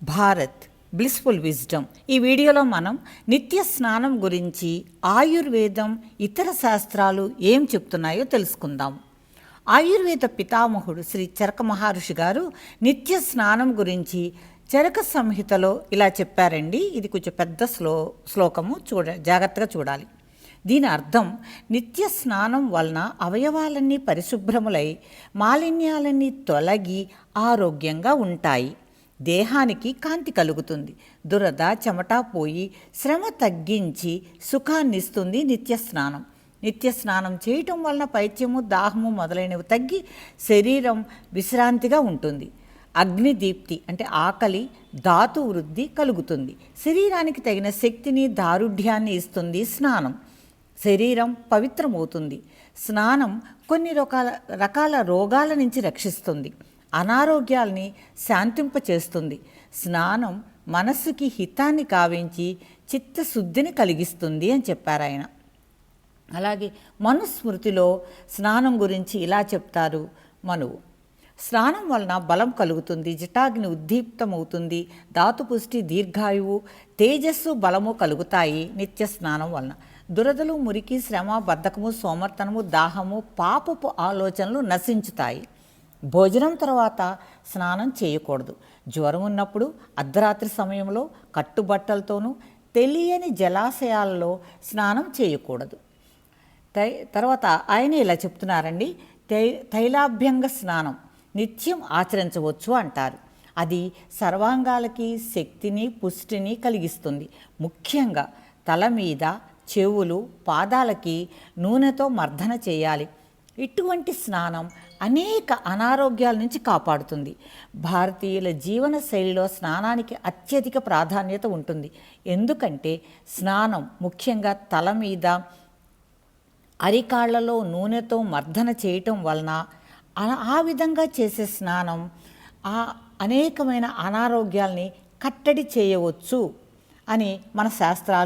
Bharat blissful wisdom. ఈ వీడియోలో మనం నిత్య స్నానం గురించి ఆయుర్వేదం ఇతర శాస్త్రాలు ఏం చెప్తున్నాయో తెలుసుకుందాం. ఆయుర్వేద పితామహుడు శ్రీ చరక మహర్షి గారు నిత్య స్నానం గురించి చరక సంహితలో ఇలా చెప్పారండి. ఇది కొంచెం పెద్ద శ్లోకము, జాగ్రత్తగా చూడాలి. దీని అర్థం, నిత్య స్నానం వలన అవయవాలన్నీ పరిశుభ్రములై మాలిన్యాలన్నీ తొలగి ఆరోగ్యంగా ఉంటాయి. దేహానికి కాంతి కలుగుతుంది. దురద చెమట పోయి శ్రమ తగ్గించి సుఖాన్నిస్తుంది నిత్య స్నానం. నిత్య స్నానం చేయటం వలన పైత్యము, దాహము మొదలైనవి తగ్గి శరీరం విశ్రాంతిగా ఉంటుంది. అగ్నిదీప్తి అంటే ఆకలి, ధాతు వృద్ధి కలుగుతుంది. శరీరానికి తగిన శక్తిని, దారుఢ్యాన్ని ఇస్తుంది స్నానం. శరీరం పవిత్రమవుతుంది. స్నానం కొన్ని రకాల రోగాల నుంచి రక్షిస్తుంది. అనారోగ్యాల్ని శాంతింపచేస్తుంది. స్నానం మనస్సుకి హితాన్ని కావించి చిత్తశుద్ధిని కలిగిస్తుంది అని చెప్పారు ఆయన. అలాగే మనుస్మృతిలో స్నానం గురించి ఇలా చెప్తారు మనువు. స్నానం వలన బలం కలుగుతుంది, జటాగ్ని ఉద్దీప్తమవుతుంది, ధాతుపుష్టి, దీర్ఘాయువు, తేజస్సు, బలము కలుగుతాయి నిత్య స్నానం వలన. దురదలు, మురికి, శ్రమ, బద్ధకము, సోమర్తనము, దాహము, పాపపు ఆలోచనలు నశించుతాయి. భోజనం తర్వాత స్నానం చేయకూడదు. జ్వరం ఉన్నప్పుడు అర్ధరాత్రి సమయంలో కట్టుబట్టలతోనూ తెలియని జలాశయాలలో స్నానం చేయకూడదు. తర్వాత ఆయన ఇలా చెప్తున్నారండి, తైలాభ్యంగ స్నానం నిత్యం ఆచరించవచ్చు అంటారు. అది సర్వాంగాలకి శక్తిని, పుష్టిని కలిగిస్తుంది. ముఖ్యంగా తల మీద, చెవులు, పాదాలకి నూనెతో మర్దన చేయాలి. ఇటువంటి స్నానం అనేక అనారోగ్యాల నుంచి కాపాడుతుంది. భారతీయుల జీవన శైలిలో స్నానానికి అత్యధిక ప్రాధాన్యత ఉంటుంది. ఎందుకంటే స్నానం ముఖ్యంగా తల మీద, అరికాళ్లలో నూనెతో మర్దన చేయటం వలన ఆ విధంగా చేసే స్నానం అనేకమైన అనారోగ్యాల్ని కట్టడి చేయవచ్చు అని మన శాస్త్రాలు